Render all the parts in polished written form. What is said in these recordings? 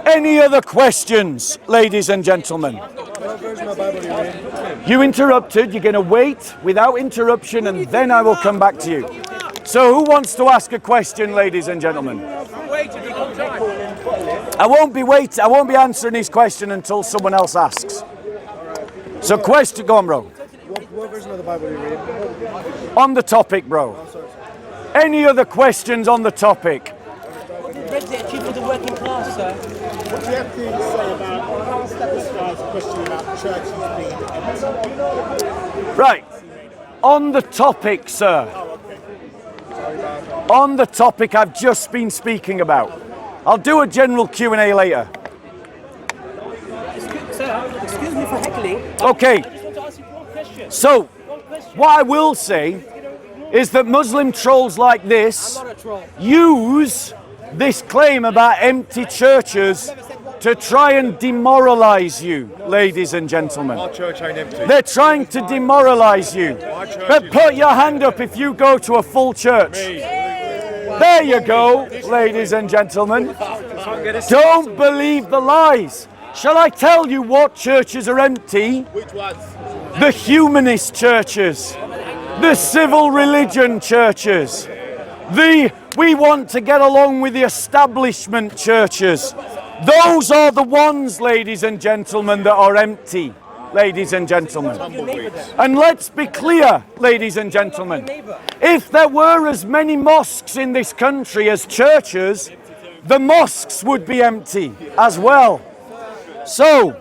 Any other questions, ladies and gentlemen? You interrupted, you're going to wait without interruption and then I will come back to you. So who wants to ask a question, ladies and gentlemen? I won't be answering his question until someone else asks. So question, go on, bro. What version of the Bible are you reading? On the topic, bro. Any other questions on the topic? What did Brexit achieve for the working class, sir? What do you have to say about this guy's question about churches being empty? Right. On the topic, sir. On the topic I've just been speaking about. I'll do a general Q&A later. Excuse me for heckling. Okay. I just want to ask you one question. So, what I will say is that Muslim trolls like this use this claim about empty churches to try and demoralize you, ladies and gentlemen. Our church ain't empty. They're trying to demoralize you. But put your hand up if you go to a full church. There you go, ladies and gentlemen. Don't believe the lies. Shall I tell you what churches are empty? Which ones? The humanist churches. The civil religion churches. We want to get along with the establishment churches. Those are the ones, ladies and gentlemen, that are empty, ladies and gentlemen. And let's be clear, ladies and gentlemen. If there were as many mosques in this country as churches, the mosques would be empty as well. So,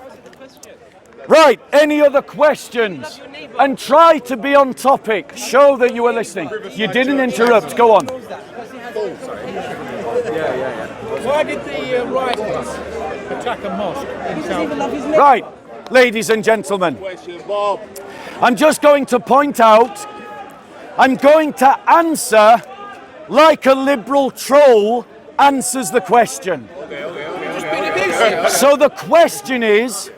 right, any other questions? And try to be on topic. Show that you are listening. You didn't interrupt. Go on. Why did the rioters attack a mosque in South? Right, ladies and gentlemen. I'm just going to point out, I'm going to answer like a liberal troll answers the question. So the question is,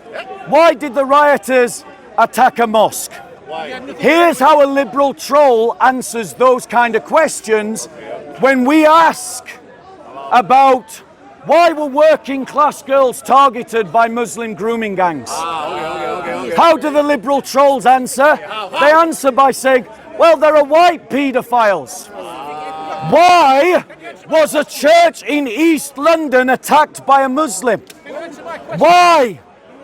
why did the rioters attack a mosque? Here's how a liberal troll answers those kind of questions when we ask about why were working class girls targeted by Muslim grooming gangs. How do the liberal trolls answer? They answer by saying, well, there are white paedophiles. Why was a church in East London attacked by a Muslim? Why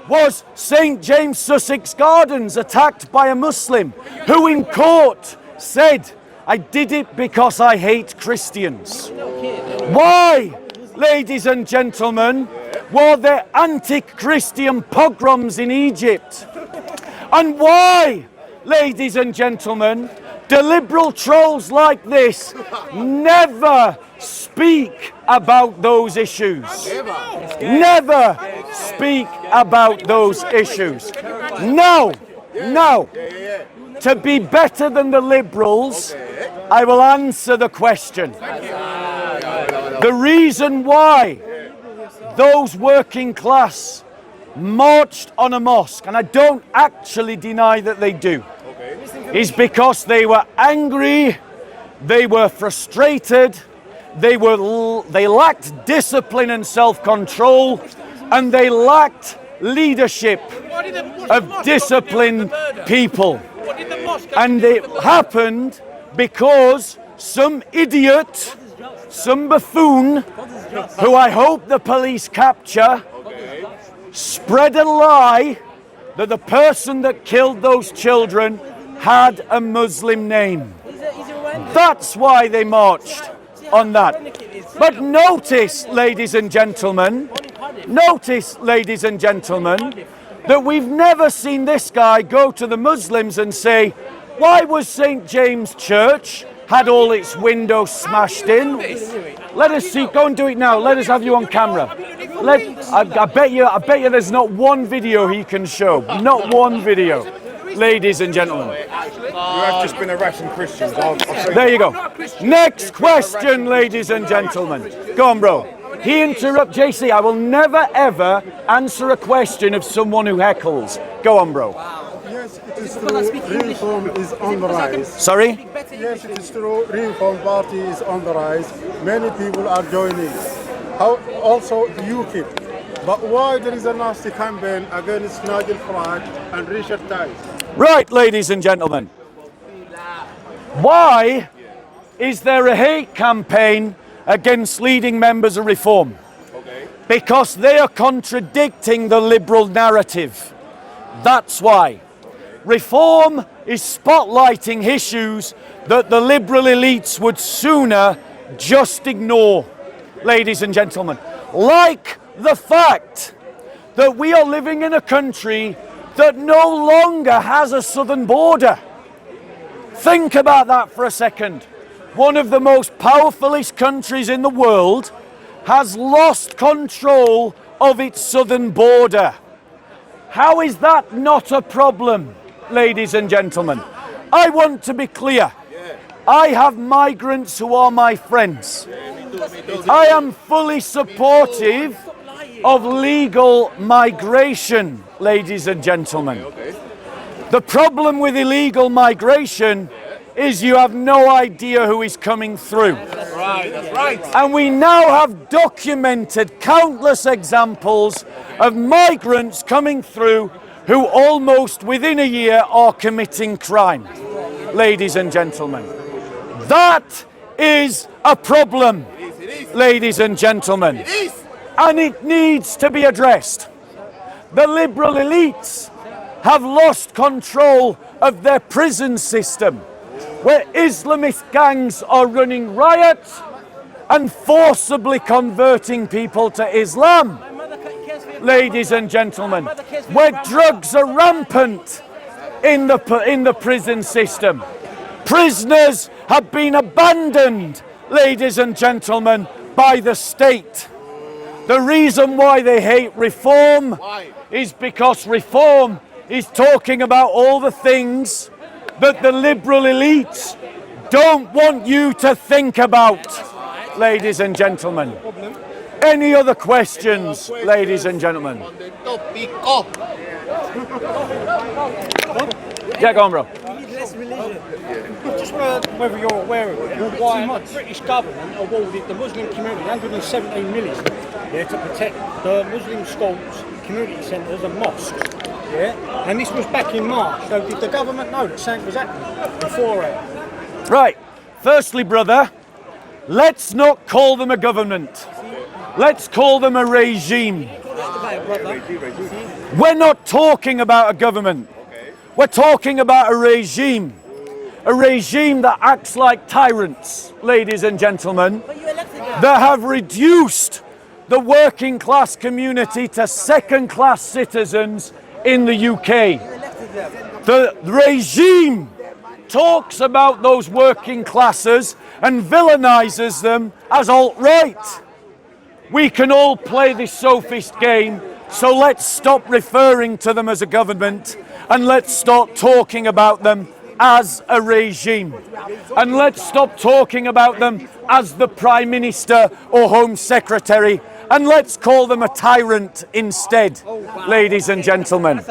was St. James Sussex Gardens attacked by a Muslim who in court said, I did it because I hate Christians? Why, ladies and gentlemen, were there anti-Christian pogroms in Egypt? And why, ladies and gentlemen, do liberal trolls like this never speak about those issues? Never speak about those issues. No. To be better than the liberals, I will answer the question. The reason why those working class marched on a mosque, and I don't actually deny that they do, is because they were angry, they were frustrated, they lacked discipline and self-control, and they lacked leadership of disciplined people. And it happened because some idiot, some buffoon, who I hope the police capture, spread a lie that the person that killed those children had a Muslim name. That's why they marched on that. But notice, ladies and gentlemen, that we've never seen this guy go to the Muslims and say, why was St. James Church had all its windows smashed in? Let us see, go and do it now. Let us have you on camera. I bet you there's not one video he can show. Not one video, ladies and gentlemen. have just been harassing Christians. I'll say There you go. Next question, ladies and gentlemen. Go on, bro. He interrupts. JC, I will never ever answer a question of someone who heckles. Go on, bro. Yes, it is true. Reform is on the rise. Sorry? Yes, it is true. Reform Party is on the rise. Many people are joining. How also UKIP. But why there is a nasty campaign against Nigel Farage and Richard Tice? Right, ladies and gentlemen. Why is there a hate campaign against leading members of Reform? Because they are contradicting the liberal narrative. That's why. Reform is spotlighting issues that the liberal elites would sooner just ignore, ladies and gentlemen. Like the fact that we are living in a country that no longer has a southern border. Think about that for a second. One of the most powerfulest countries in the world has lost control of its southern border. How is that not a problem, ladies and gentlemen? I want to be clear. I have migrants who are my friends. I am fully supportive of legal migration, ladies and gentlemen. The problem with illegal migration is you have no idea who is coming through. That's right. And we now have documented countless examples of migrants coming through who almost within a year are committing crime, ladies and gentlemen. That is a problem, ladies and gentlemen. And it needs to be addressed. The liberal elites have lost control of their prison system, where Islamist gangs are running riots and forcibly converting people to Islam. Ladies and gentlemen, where drugs are rampant in the prison system. Prisoners have been abandoned, ladies and gentlemen, by the state. The reason why they hate Reform is because Reform is talking about all the things that the liberal elites don't want you to think about, ladies and gentlemen. Any other questions, ladies and gentlemen? Yeah, go on, bro. Just whether you're aware of it, why the British government awarded the Muslim community 117 million to protect the Muslim schools, community centres and mosques. Yeah? And this was back in March, so did the government know that something was happening beforehand? Right. Firstly, brother, let's not call them a government. Let's call them a regime. We're not talking about a government. We're talking about a regime. A regime that acts like tyrants, ladies and gentlemen, that have reduced the working class community to second-class citizens in the UK. The regime talks about those working classes and villainizes them as alt-right. We can all play this sophist game, so let's stop referring to them as a government and let's start talking about them as a regime. And let's stop talking about them as the Prime Minister or Home Secretary, and let's call them a tyrant instead, ladies and gentlemen.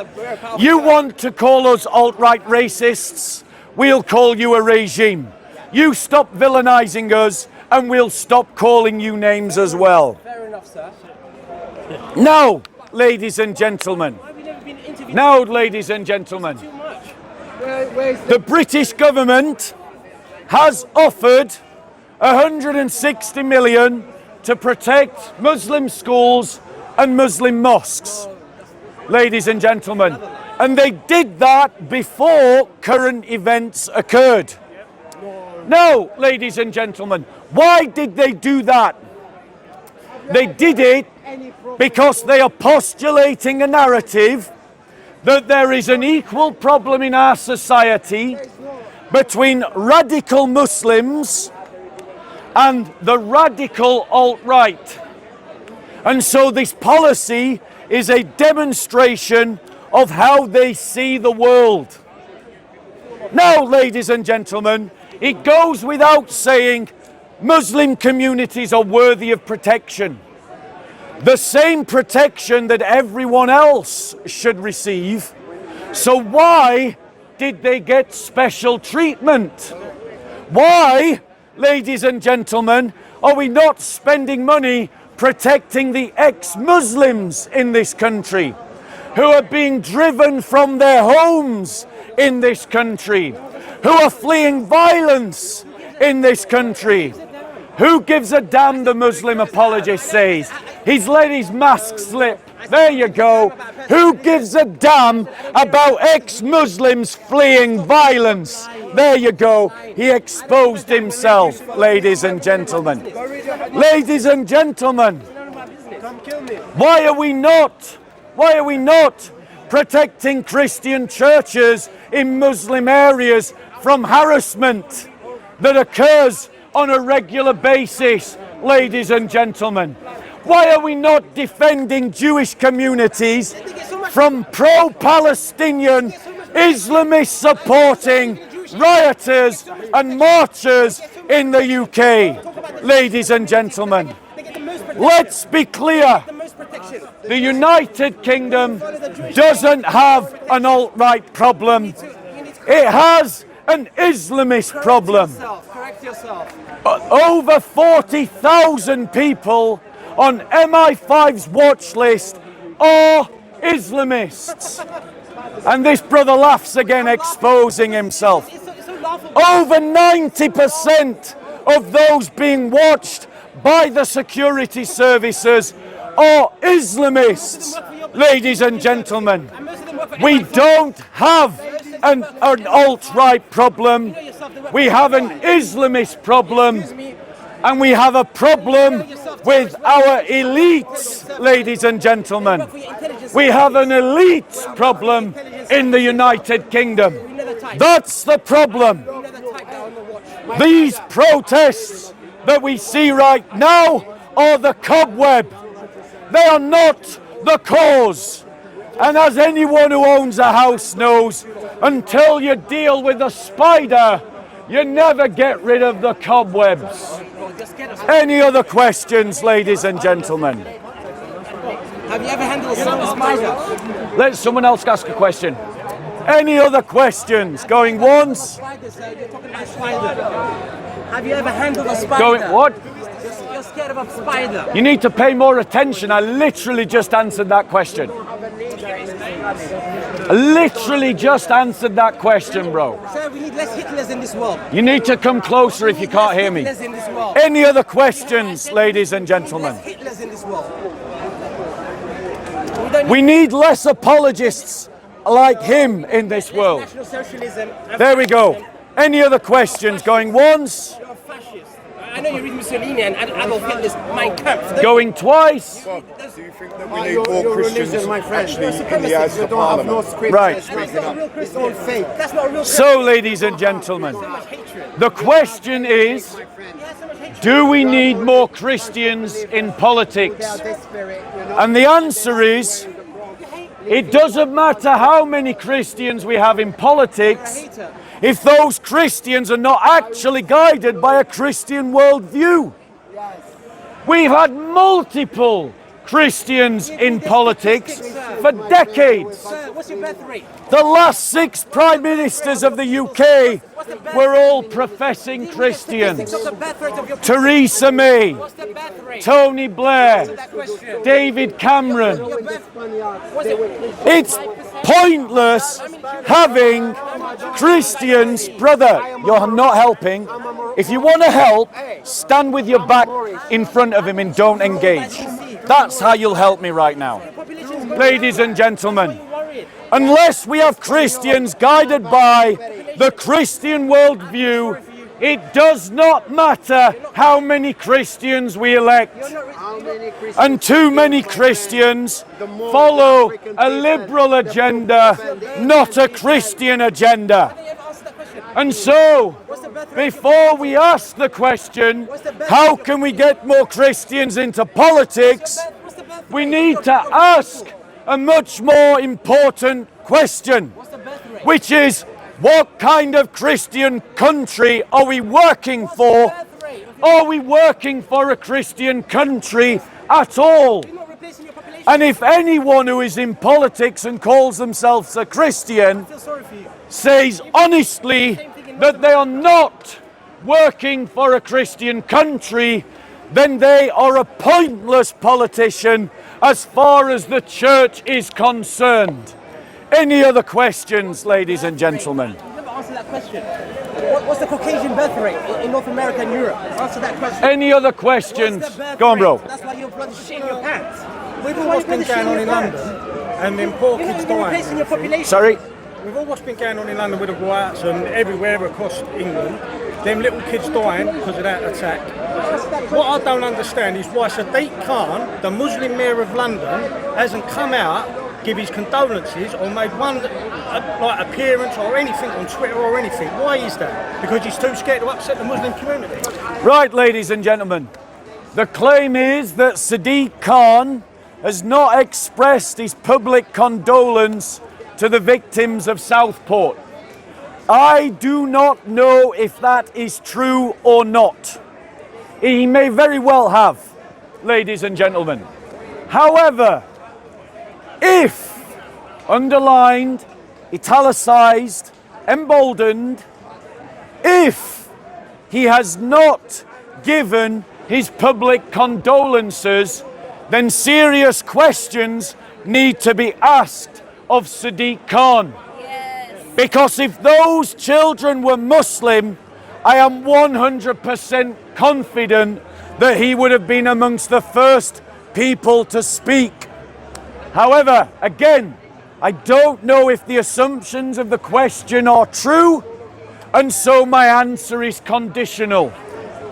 You want to call us alt-right racists? We'll call you a regime. You stop villainizing us and we'll stop calling you names as well. Fair enough, sir. Now, ladies and gentlemen. Now, ladies and gentlemen. The British government has offered 160 million to protect Muslim schools and Muslim mosques, ladies and gentlemen. And they did that before current events occurred. Now, ladies and gentlemen, why did they do that? They did it because they are postulating a narrative that there is an equal problem in our society between radical Muslims and the radical alt-right. And so this policy is a demonstration of how they see the world. Now, ladies and gentlemen, it goes without saying Muslim communities are worthy of protection. The same protection that everyone else should receive. So why did they get special treatment? Why, ladies and gentlemen, are we not spending money protecting the ex-Muslims in this country who are being driven from their homes in this country, who are fleeing violence in this country? Who gives a damn, the Muslim apologist says. He's let his mask slip. There you go. Who gives a damn about ex-Muslims fleeing violence? There you go. He exposed himself, ladies and gentlemen. Ladies and gentlemen, why are we not protecting Christian churches in Muslim areas from harassment that occurs on a regular basis, ladies and gentlemen? Why are we not defending Jewish communities from pro-Palestinian, Islamist-supporting rioters and marchers in the UK? Ladies and gentlemen, let's be clear. The United Kingdom doesn't have an alt-right problem. It has an Islamist problem. Over 40,000 people on MI5's watch list are Islamists. And this brother laughs again, exposing himself. Over 90% of those being watched by the security services are Islamists. Ladies and gentlemen, we don't have an alt-right problem. We have an Islamist problem. And we have a problem with our elites, ladies and gentlemen. We have an elite problem in the United Kingdom. That's the problem. These protests that we see right now are the cobweb. They are not the cause. And as anyone who owns a house knows, until you deal with the spider, you never get rid of the cobwebs. Any other questions, ladies and gentlemen? Have you ever handled a spider? Let someone else ask a question. Any other questions? Going once? You're talking about spider. Have you ever handled a spider? Going what? You're scared of a spider. You need to pay more attention. I literally just answered that question. I literally just answered that question, bro. Sir, we need less Hitlers in this world. You need to come closer if you can't hear me. Hitlers in this world. Any other questions, ladies and gentlemen? Less Hitlers in this world. We need less apologists like him in this world. National socialism. There we go. Any other questions? Going once? You're a fascist. I know you read Mussolini and Adolf Hitler's Mein Kampf. Going twice? Bob, do you think that we need more Christians actually in the Houses of Parliament? Right. It's all fake. That's not a real So, ladies and gentlemen, the question is, do we need more Christians in politics? And the answer is, it doesn't matter how many Christians we have in politics if those Christians are not actually guided by a Christian worldview. We've had multiple Christians in politics for decades. What's your birth rate? The last 6 prime ministers of the UK were all professing Christians. What's the birth rate of your Theresa May, What's the birth rate? Tony Blair, That question. David Cameron. What's it? It's pointless having Christians, brother, you're not helping. If you want to help, stand with your back in front of him and don't engage. That's how you'll help me right now. Ladies and gentlemen, unless we have Christians guided by the Christian worldview, it does not matter how many Christians we elect. And too many Christians follow a liberal agenda, not a Christian agenda. And so, before we ask the question, how can we get more Christians into politics, we need to ask a much more important question, which is, What kind of Christian country are we working for? Are we working for a Christian country at all? And if anyone who is in politics and calls themselves a Christian says honestly that they are not working for a Christian country, then they are a pointless politician as far as the church is concerned. Any other questions, ladies and gentlemen? You never answered that question. What's the Caucasian birth rate in North America and Europe? Answer that question. Any other questions? Go on, bro. That's why you're bloody shit in your pants. With all what's been going on in London, and then poor You're not kids even replacing your dying. population. Sorry? With all what's been going on in London with the riots and everywhere across England, them little kids dying because of that attack. What I don't understand is why Sadiq Khan, the Muslim mayor of London, hasn't come out, give his condolences, or made one appearance or anything on Twitter or anything. Why is that? Because he's too scared to upset the Muslim community. Right, ladies and gentlemen. The claim is that Sadiq Khan has not expressed his public condolence to the victims of Stockport. I do not know if that is true or not. He may very well have, ladies and gentlemen. However, if underlined, italicized, emboldened, if he has not given his public condolences, then serious questions need to be asked of Sadiq Khan. Because if those children were Muslim, I am 100% confident that he would have been amongst the first people to speak. However, again, I don't know if the assumptions of the question are true, and so my answer is conditional.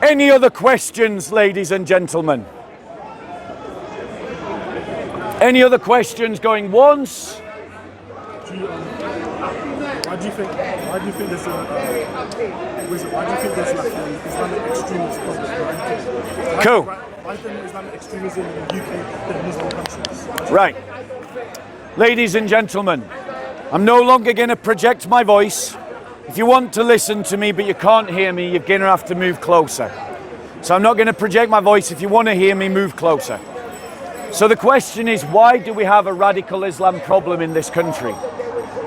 Any other questions, ladies and gentlemen? Any other questions going once? Why do you think there's like Islamic extremist problem? Cool. Why is there Islamic extremism in the UK than Muslim countries? Right. Ladies and gentlemen, I'm no longer going to project my voice. If you want to listen to me but you can't hear me, you're going to have to move closer. So I'm not going to project my voice. If you want to hear me, move closer. So the question is, why do we have a radical Islam problem in this country?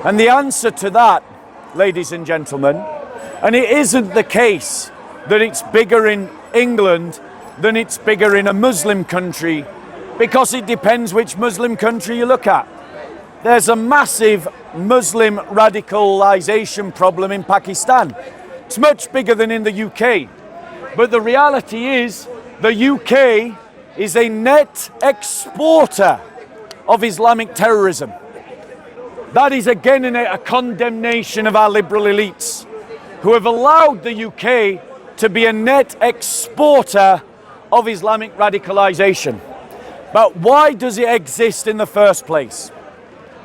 And the answer to that, ladies and gentlemen, and it isn't the case that it's bigger in England than it's bigger in a Muslim country, because it depends which Muslim country you look at. There's a massive Muslim radicalization problem in Pakistan. It's much bigger than in the UK. But the reality is, the UK is a net exporter of Islamic terrorism. That is again a condemnation of our liberal elites, who have allowed the UK to be a net exporter of Islamic radicalization. But why does it exist in the first place?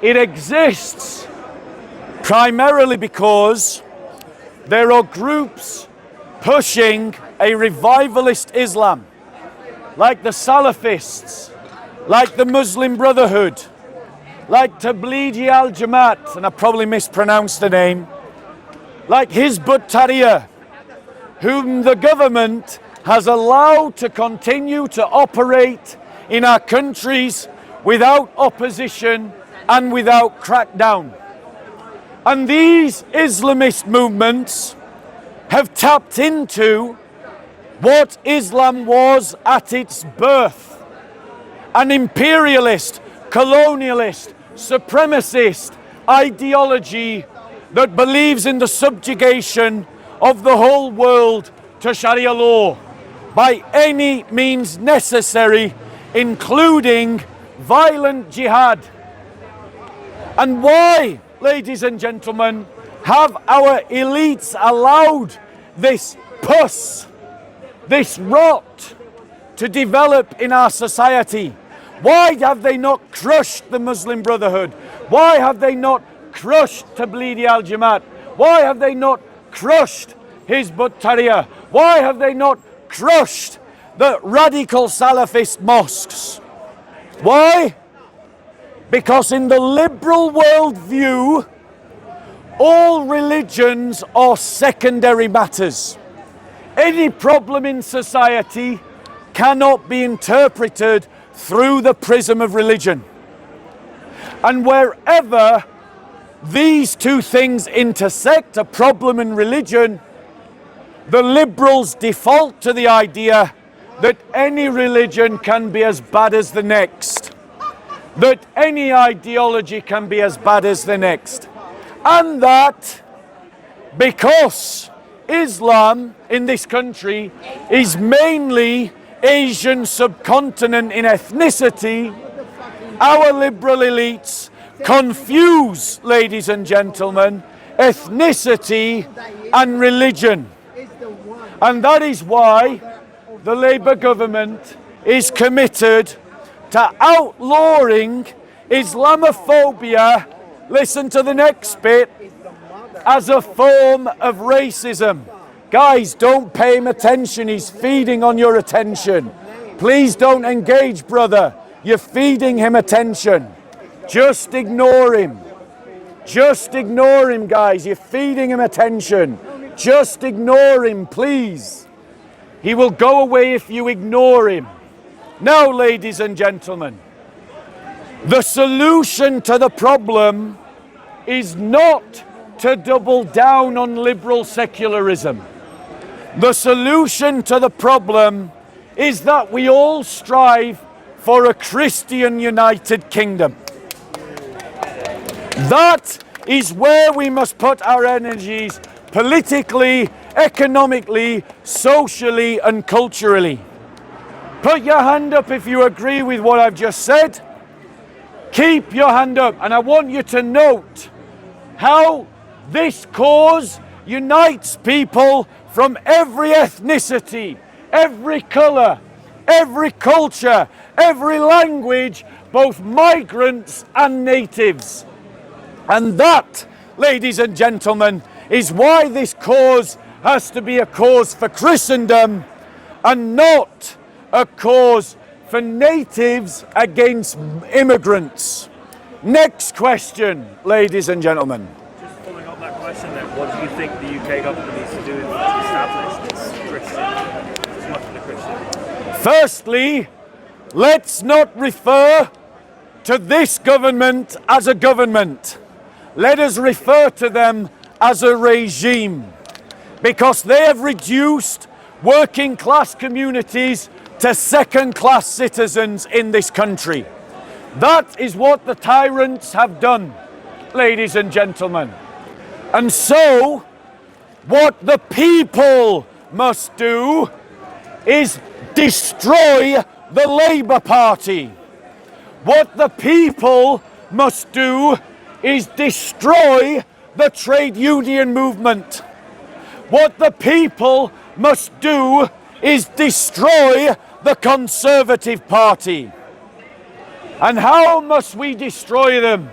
It exists primarily because there are groups pushing a revivalist Islam, like the Salafists, like the Muslim Brotherhood, like Tablighi al-Jamaat, and I probably mispronounced the name, like Hizb ut-Tahrir, whom the government has allowed to continue to operate in our countries without opposition and without crackdown. And these Islamist movements have tapped into what Islam was at its birth: an imperialist, colonialist, supremacist ideology that believes in the subjugation of the whole world to Sharia law by any means necessary, including violent jihad. And why, ladies and gentlemen, have our elites allowed this pus, this rot, to develop in our society? Why have they not crushed the Muslim Brotherhood? Why have they not crushed Tablighi al-Jamaat? Why have they not crushed Hizb ut-Tahrir? Why have they not crushed the radical Salafist mosques? Why? Because in the liberal worldview, all religions are secondary matters. Any problem in society cannot be interpreted through the prism of religion. And wherever these two things intersect, a problem and religion, the liberals default to the idea that any religion can be as bad as the next, that any ideology can be as bad as the next, and that because Islam in this country is mainly Asian subcontinent in ethnicity, our liberal elites confuse, ladies and gentlemen, ethnicity and religion. And that is why the Labour government is committed to outlawing Islamophobia, listen to the next bit, as a form of racism. Guys, don't pay him attention, he's feeding on your attention. Please don't engage, brother. You're feeding him attention. Just ignore him. Just ignore him, guys. You're feeding him attention. Just ignore him, please. He will go away if you ignore him. Now, ladies and gentlemen, the solution to the problem is not to double down on liberal secularism. The solution to the problem is that we all strive for a Christian United Kingdom. That is where we must put our energies politically, economically, socially, and culturally. Put your hand up if you agree with what I've just said. Keep your hand up. And I want you to note how this cause unites people from every ethnicity, every colour, every culture, every language, both migrants and natives. And that, ladies and gentlemen, is why this cause has to be a cause for Christendom and not a cause for natives against immigrants. Next question, ladies and gentlemen. Just following up that question then, what do you think the UK government needs to do to establish this Christian, as much of the Christian? Firstly, let's not refer to this government as a government. Let us refer to them as a regime, because they have reduced working class communities to second-class citizens in this country. That is what the tyrants have done, ladies and gentlemen. And so, what the people must do is destroy the Labour Party. What the people must do is destroy the trade union movement. What the people must do is destroy the Conservative Party. And how must we destroy them?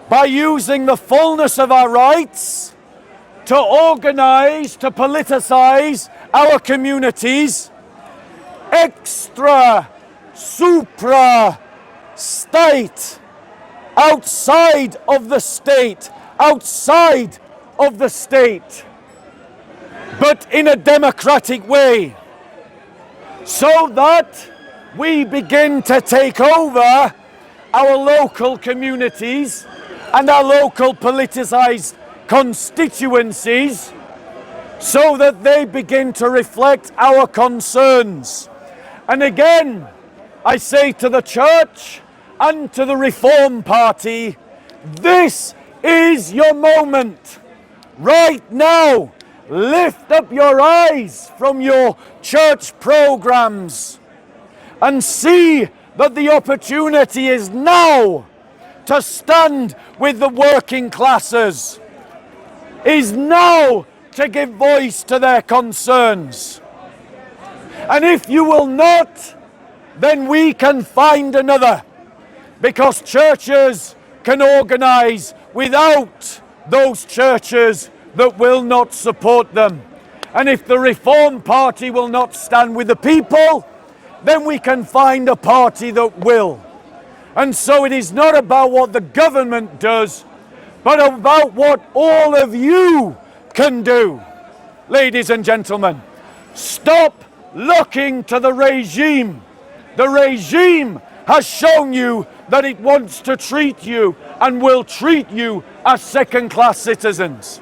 By using the fullness of our rights to organise, to politicise our communities, extra, supra, state, outside of the state, outside of the state, but in a democratic way, so that we begin to take over our local communities and our local politicised constituencies, so that they begin to reflect our concerns. And again, I say to the church and to the Reform Party, this is your moment. Right now, lift up your eyes from your church programs and see that the opportunity is now to stand with the working classes, is now to give voice to their concerns. And if you will not, then we can find another, because churches can organise without those churches that will not support them. And if the Reform Party will not stand with the people, then we can find a party that will. And so it is not about what the government does, but about what all of you can do. Ladies and gentlemen, stop looking to the regime. The regime has shown you that it wants to treat you and will treat you as second-class citizens.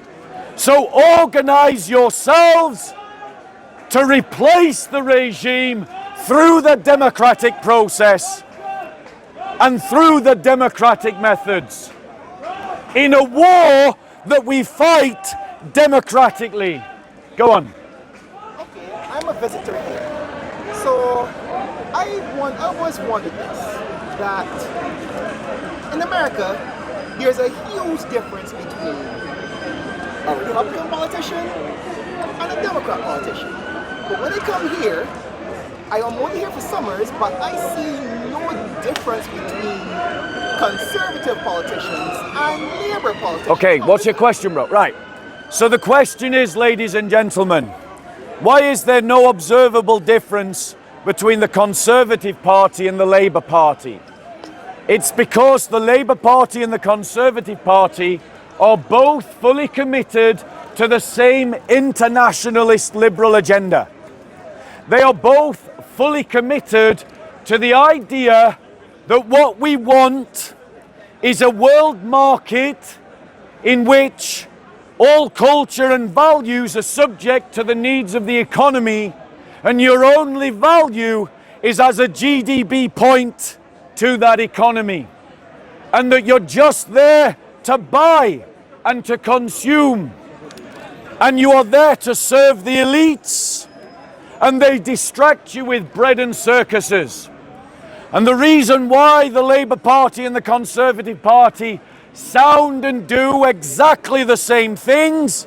So organize yourselves to replace the regime through the democratic process and through the democratic methods in a war that we fight democratically. Go on. Okay, I'm a visitor here. So I always wondered this, that in America, there's a huge difference between a Republican politician and a Democrat politician. But when they come here, I am only here for summers, but I see no difference between conservative politicians and Labour politicians. Okay, what's your question, bro? Right. So the question is, ladies and gentlemen, why is there no observable difference between the Conservative Party and the Labour Party? It's because the Labour Party and the Conservative Party are both fully committed to the same internationalist liberal agenda. They are both fully committed to the idea that what we want is a world market in which all culture and values are subject to the needs of the economy, and your only value is as a GDP point to that economy, and that you're just there to buy and to consume, and you are there to serve the elites, and they distract you with bread and circuses. And the reason why the Labour Party and the Conservative Party sound and do exactly the same things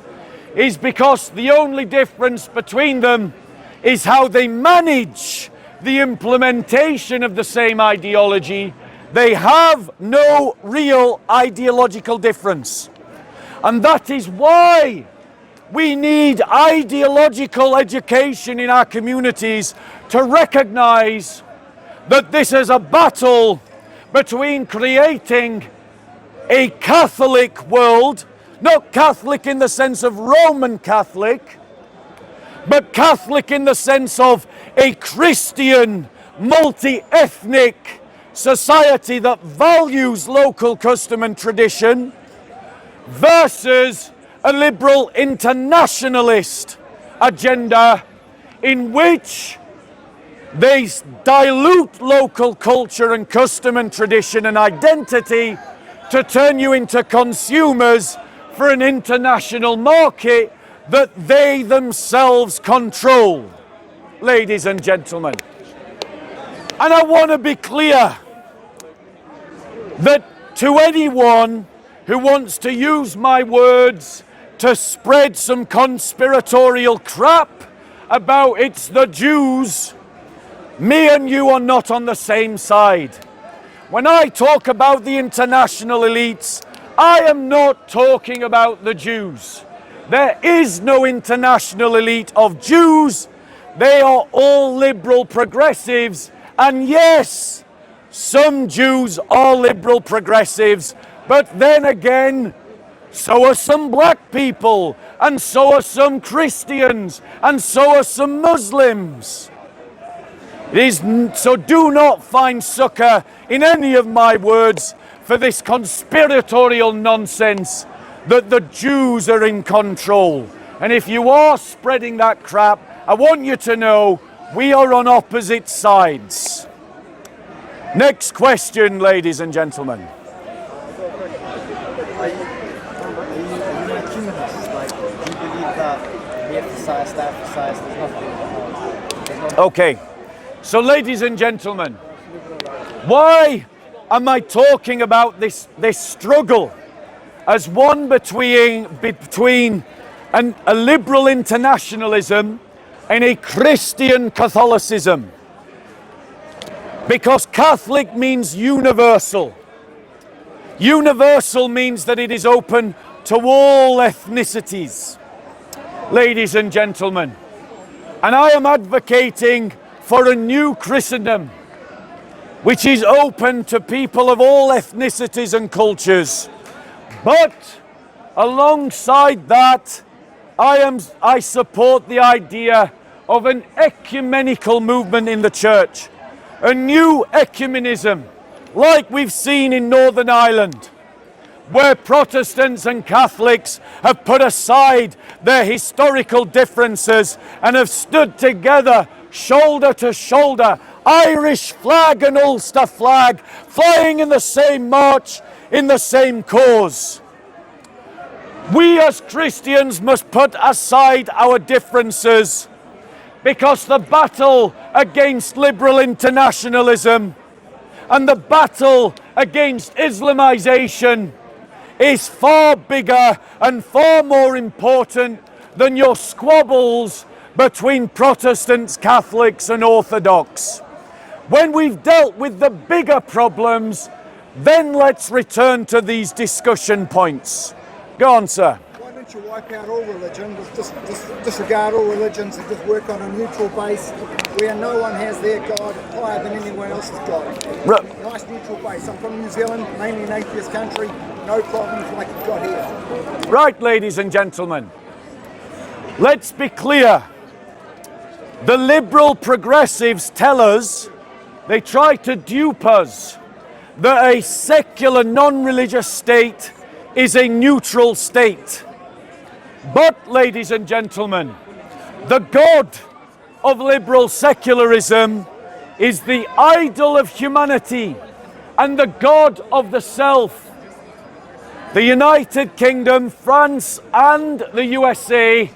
is because the only difference between them is how they manage the implementation of the same ideology. They have no real ideological difference. And that is why we need ideological education in our communities to recognize that this is a battle between creating a Catholic world, not Catholic in the sense of Roman Catholic, but Catholic in the sense of a Christian, multi-ethnic society that values local custom and tradition, versus a liberal internationalist agenda in which they dilute local culture and custom and tradition and identity to turn you into consumers for an international market that they themselves control, ladies and gentlemen. And I want to be clear that to anyone who wants to use my words to spread some conspiratorial crap about it's the Jews, me and you are not on the same side. When I talk about the international elites, I am not talking about the Jews. There is no international elite of Jews. They are all liberal progressives. And yes, some Jews are liberal progressives, but then again, so are some black people, and so are some Christians, and so are some Muslims. So do not find succor in any of my words for this conspiratorial nonsense that the Jews are in control. And if you are spreading that crap, I want you to know we are on opposite sides. Next question, ladies and gentlemen. Okay, so ladies and gentlemen, why am I talking about this struggle as one between a liberal internationalism and a Christian Catholicism? Because Catholic means universal. Universal means that it is open to all ethnicities, ladies and gentlemen. And I am advocating for a new Christendom, which is open to people of all ethnicities and cultures, But alongside that, I support the idea of an ecumenical movement in the church, a new ecumenism, like we've seen in Northern Ireland, where Protestants and Catholics have put aside their historical differences and have stood together, shoulder to shoulder, Irish flag and Ulster flag, flying in the same march, in the same cause. We as Christians must put aside our differences, because the battle against liberal internationalism and the battle against Islamization is far bigger and far more important than your squabbles between Protestants, Catholics and Orthodox. When we've dealt with the bigger problems, then let's return to these discussion points. Go on, sir. Why don't you wipe out all religion, just disregard all religions and just work on a neutral base where no one has their God higher than anyone else's God? Nice neutral base. I'm from New Zealand, mainly an atheist country, no problems like you've got here. Right, ladies and gentlemen, let's be clear. The liberal progressives tell us, they try to dupe us, that a secular, non-religious state is a neutral state. But, ladies and gentlemen, the God of liberal secularism is the idol of humanity and the God of the self. The United Kingdom, France and the USA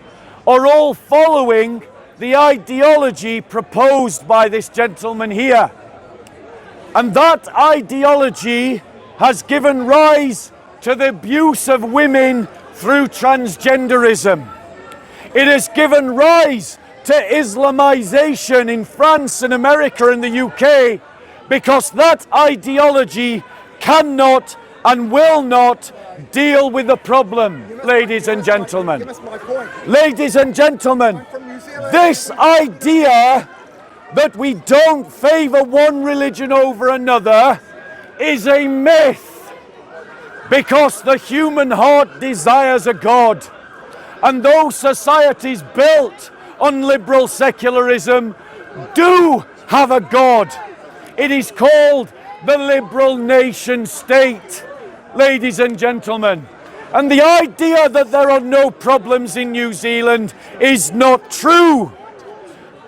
are all following the ideology proposed by this gentleman here. And that ideology has given rise to the abuse of women through transgenderism. It has given rise to Islamization in France and America and the UK, because that ideology cannot and will not deal with the problem, ladies and gentlemen. Ladies and gentlemen, this idea that we don't favor one religion over another is a myth, because the human heart desires a God, and those societies built on liberal secularism do have a God. It is called the liberal nation state, ladies and gentlemen. And the idea that there are no problems in New Zealand is not true.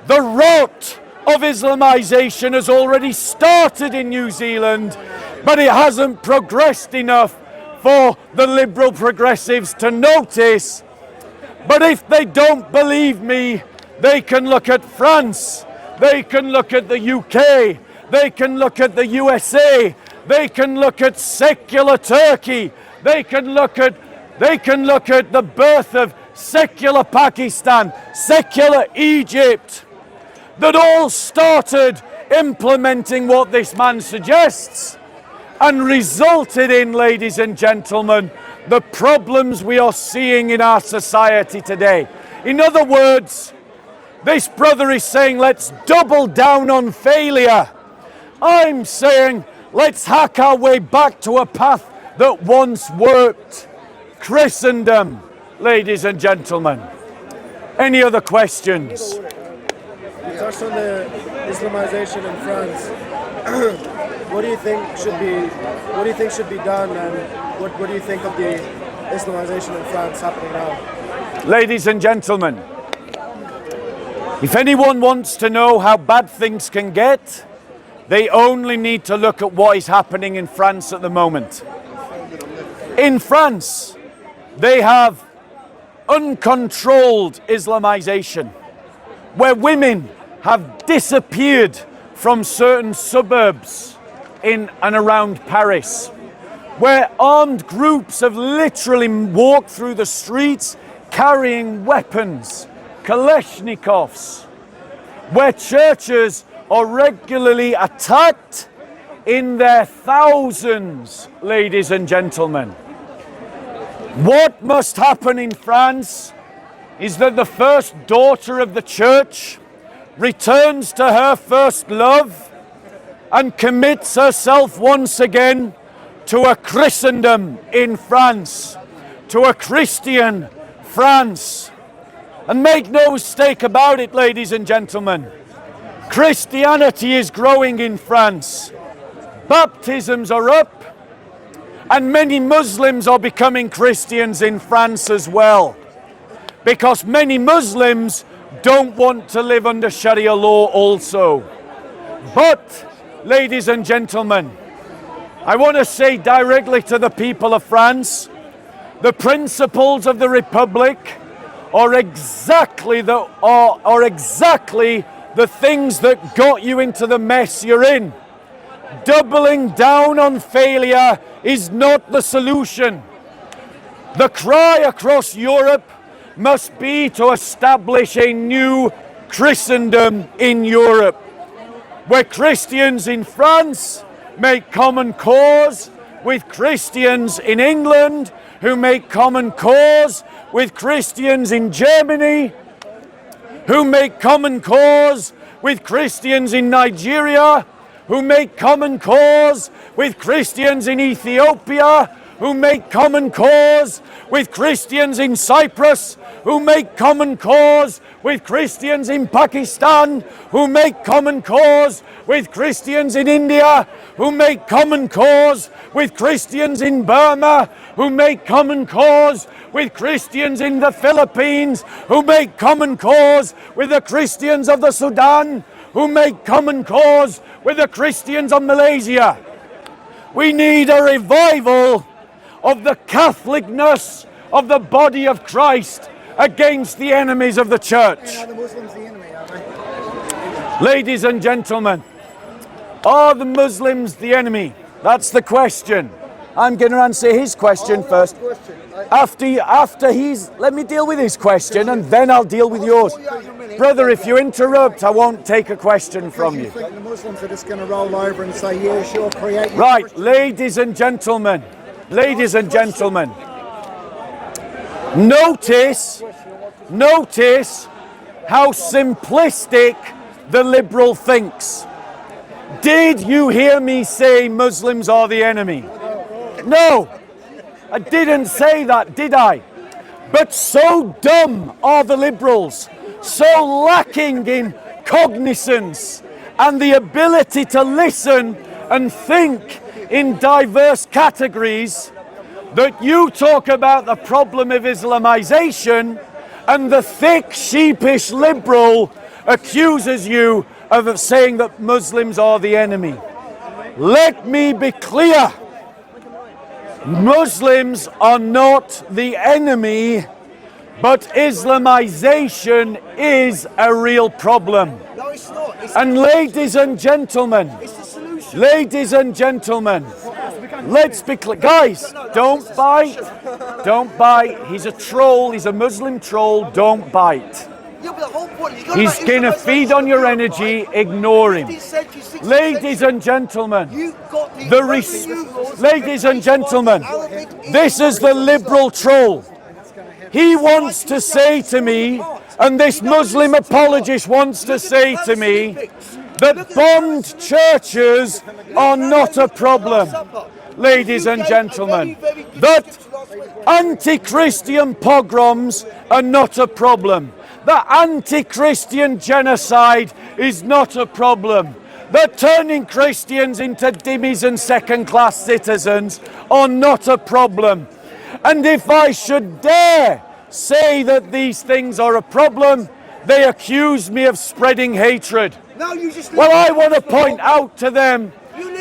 The rot of Islamization has already started in New Zealand, but it hasn't progressed enough for the liberal progressives to notice. But if they don't believe me, they can look at France, they can look at the UK, they can look at the USA, they can look at secular Turkey, they can look at the birth of secular Pakistan, secular Egypt, that all started implementing what this man suggests and resulted in, ladies and gentlemen, the problems we are seeing in our society today. In other words, this brother is saying, let's double down on failure. I'm saying, let's hack our way back to a path that once worked. Christendom, ladies and gentlemen. Any other questions? You touched on the Islamization in France. What do you think should be done, and what do you think of the Islamization in France happening now? Ladies and gentlemen, if anyone wants to know how bad things can get, they only need to look at what is happening in France at the moment. In France, they have uncontrolled Islamization, where women have disappeared from certain suburbs in and around Paris, where armed groups have literally walked through the streets carrying weapons, Kalashnikovs, where churches are regularly attacked in their thousands, ladies and gentlemen. What must happen in France is that the first daughter of the church returns to her first love and commits herself once again to a Christendom in France, to a Christian France. And make no mistake about it, ladies and gentlemen, Christianity is growing in France. Baptisms are up, and many Muslims are becoming Christians in France as well, because many Muslims don't want to live under Sharia law also. But, ladies and gentlemen, I want to say directly to the people of France, the principles of the Republic are exactly the things that got you into the mess you're in. Doubling down on failure is not the solution. The cry across Europe must be to establish a new Christendom in Europe, where Christians in France make common cause with Christians in England, who make common cause with Christians in Germany, who make common cause with Christians in Nigeria, who make common cause with Christians in Ethiopia, who make common cause with Christians in Cyprus, who make common cause with Christians in Pakistan, who make common cause with Christians in India, who make common cause with Christians in Burma, who make common cause with Christians in the Philippines, who make common cause with the Christians of the Sudan, who make common cause with the Christians of Malaysia. We need a revival of the Catholicness of the body of Christ against the enemies of the church. Are the Muslims the enemy, are they? Ladies and gentlemen, are the Muslims the enemy? That's the question. I'm going to answer his question first. After he's, let me deal with his question and then I'll deal with yours. Brother, if you interrupt, I won't take a question from you. You think the Muslims are just going to roll over and say, yeah, sure, create... Right, ladies and gentlemen, notice how simplistic the liberal thinks. Did you hear me say Muslims are the enemy? No, I didn't say that, did I? But so dumb are the liberals, so lacking in cognizance and the ability to listen and think in diverse categories, that you talk about the problem of Islamization and the thick, sheepish liberal accuses you of saying that Muslims are the enemy. Let me be clear. Muslims are not the enemy, but Islamization is a real problem. No, it's not. And ladies and gentlemen, let's be clear. Guys, don't bite. Don't bite. He's a troll. He's a Muslim troll. Don't bite. He's going to feed on your energy. Ignore him. Ladies and gentlemen, this is the liberal troll. He wants to say to me, and this Muslim apologist wants to say to me, that bombed churches are not a problem. Ladies and gentlemen, that anti-Christian pogroms are not a problem. The anti-Christian genocide is not a problem. That turning Christians into dhimmis and second-class citizens are not a problem. And if I should dare say that these things are a problem, they accuse me of spreading hatred. Well, I want to point out to them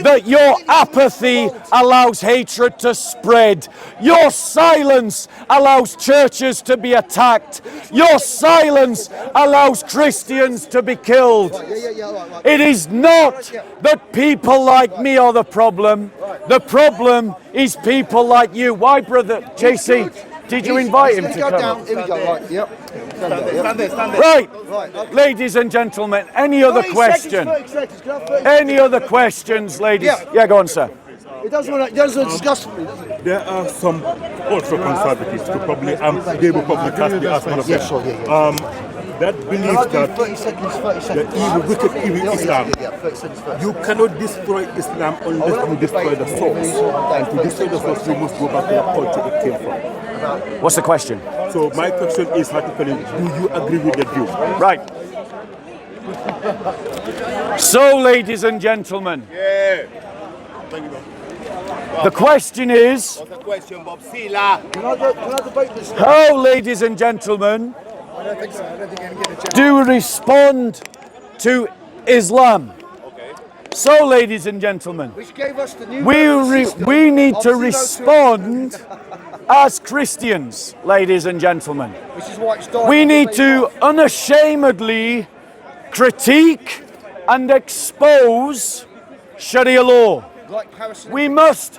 that your apathy allows hatred to spread. Your silence allows churches to be attacked. Your silence allows Christians to be killed. It is not that people like me are the problem. The problem is people like you. Why, brother JC? Did you invite him to come? Here we go, right, yep. Right, ladies and gentlemen, any other question? Any other questions, ladies? Yeah, go on, sir. It doesn't discuss. There are some ultra-conservatives who probably, they will probably cast me as one of them. that believes that 30 seconds, 30 the seconds. evil, wicked, evil Islam, Yeah, 30 seconds first. you cannot destroy Islam unless you destroy the source. And to destroy the source, you must go back to the culture it came from. What's the question? So my question is practically, do you agree with the view? Right. So, ladies and gentlemen, Yeah. Thank you, the question is, What's the question, Bob? Sila. Can I debate this? how, ladies and gentlemen, I don't think so. I don't think you're going to get a chance. do we respond to Islam? Okay. So, ladies and gentlemen, Which gave us the new we need to respond as Christians, ladies and gentlemen. Which is why it started. We need to unashamedly critique and expose Sharia law. Like Harrison. We must,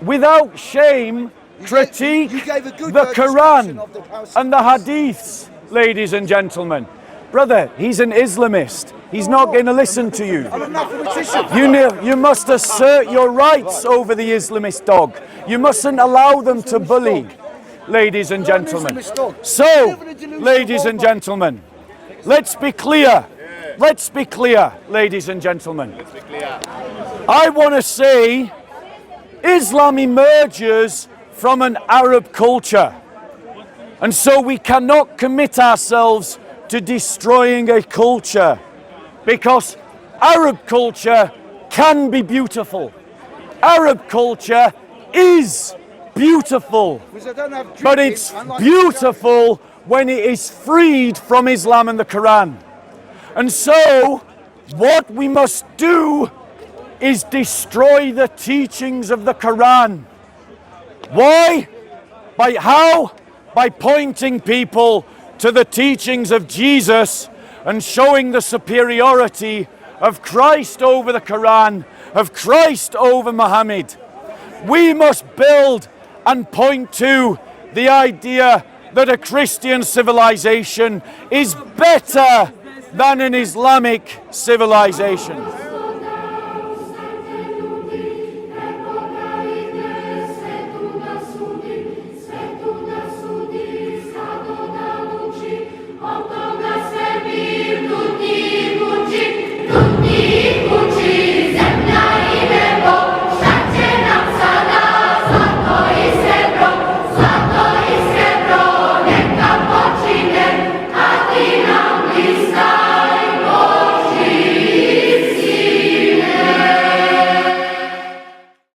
without shame, critique you gave a good the description Quran of the Palestinians. and the Hadiths, ladies and gentlemen. Brother, he's an Islamist. He's not going to listen to you. I'm a mathematician. You must assert your rights over the Islamist dog. You mustn't allow them to bully, ladies and gentlemen. So, ladies and gentlemen, let's be clear. Let's be clear, ladies and gentlemen. Let's be clear. I want to say Islam emerges from an Arab culture. And so we cannot commit ourselves to destroying a culture, because Arab culture can be beautiful. Arab culture is beautiful, Because I don't have but drinking, it's unlike beautiful when it is freed from Islam and the Quran. And so what we must do is destroy the teachings of the Quran. Why? By how? By pointing people to the teachings of Jesus and showing the superiority of Christ over the Quran, of Christ over Muhammad. We must build and point to the idea that a Christian civilization is better than an Islamic civilization.